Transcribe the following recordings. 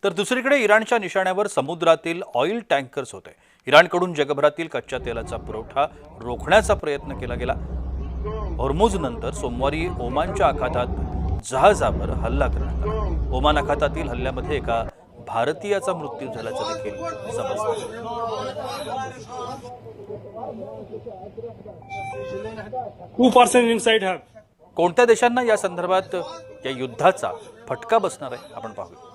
तर दुसरीकडे इराणच्या निशाण्यावर समुद्रातील ऑइल टँकर्स होते। इराणकडून जगभरातील कच्च्या तेलाचा पुरवठा रोखण्याचा प्रयत्न केला गेला। हॉर्मुझ नंतर सोमवारी ओमानच्या आखातात जहाजावर हल्ला करण्यात आला। ओमान आखातातील हल्ल्यामध्ये एका भारतीयाचा मृत्यू झाल्याचं देखील समजलं। Two person inside her. कोणत्या देशांना या संदर्भात या युद्धाचा फटका बसणार आहे आपण पाहूया।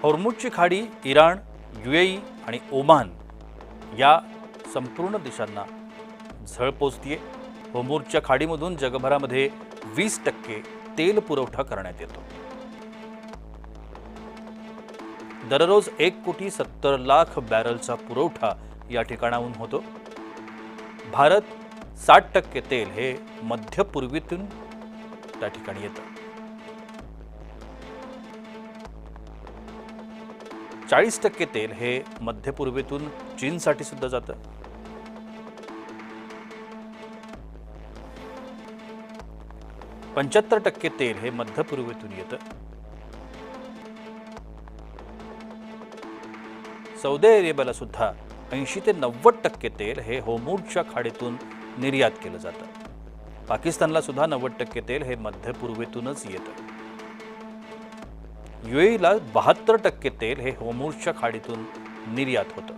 हॉर्मुझची खाडी इराण, यूएई आणि ओमान या संपूर्ण देशांना झळ पोचतीये। हॉर्मुझच्या खाडीमधून जगभरामध्ये 20% तेल पुरवठा करण्यात येतो। दररोज 1,70,00,000 बॅरलचा पुरवठा या ठिकाणाहून होतो। भारत 60% तेल हे मध्य पूर्वेतून त्या ठिकाणी येतं। 40% तेल हे मध्य पूर्वेतून चीनसाठी सुद्धा जातं। - 75% तेल हे मध्य पूर्वेतून येतं। सौदी अरेबियाला सुद्धा 80 ते 90% तेल हे हॉर्मुझच्या खाडीतून निर्यात केलं जातं। पाकिस्तानला सुद्धा 90% तेल हे मध्य पूर्वेतूनच येतं। यूएईला 72% तेल हे हॉर्मुझच्या खाडीतून निर्यात होतं।